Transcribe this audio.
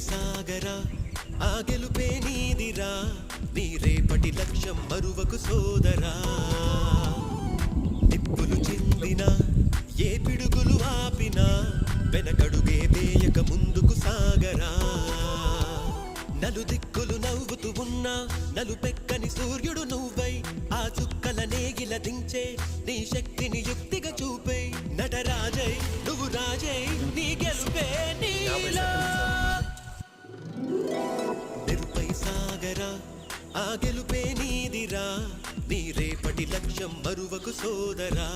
సాగరా ఆ గెలుపే నీదిరా నీ రేపటి లక్ష్యం మరువకు సోదరా నిప్పులు చిందిన ఏ పిడుగులు ఆపినా వెనకడుగే వేయక ముందుకు సాగరా నలు దిక్కులు నవ్వుతూ ఉన్నా నలుపెక్కని సూర్యుడు నువ్వై ఆ చుక్కల నేగిల దించే నీ శక్తిని యుక్తిగా చూపే నటరాజై నువ్వు రాజై నీ గెలుపే నీలో నిరుపై సాగరా ఆ గెలుపే నీదిరా నీ రేపటి లక్ష్యం మరువకు సోదరా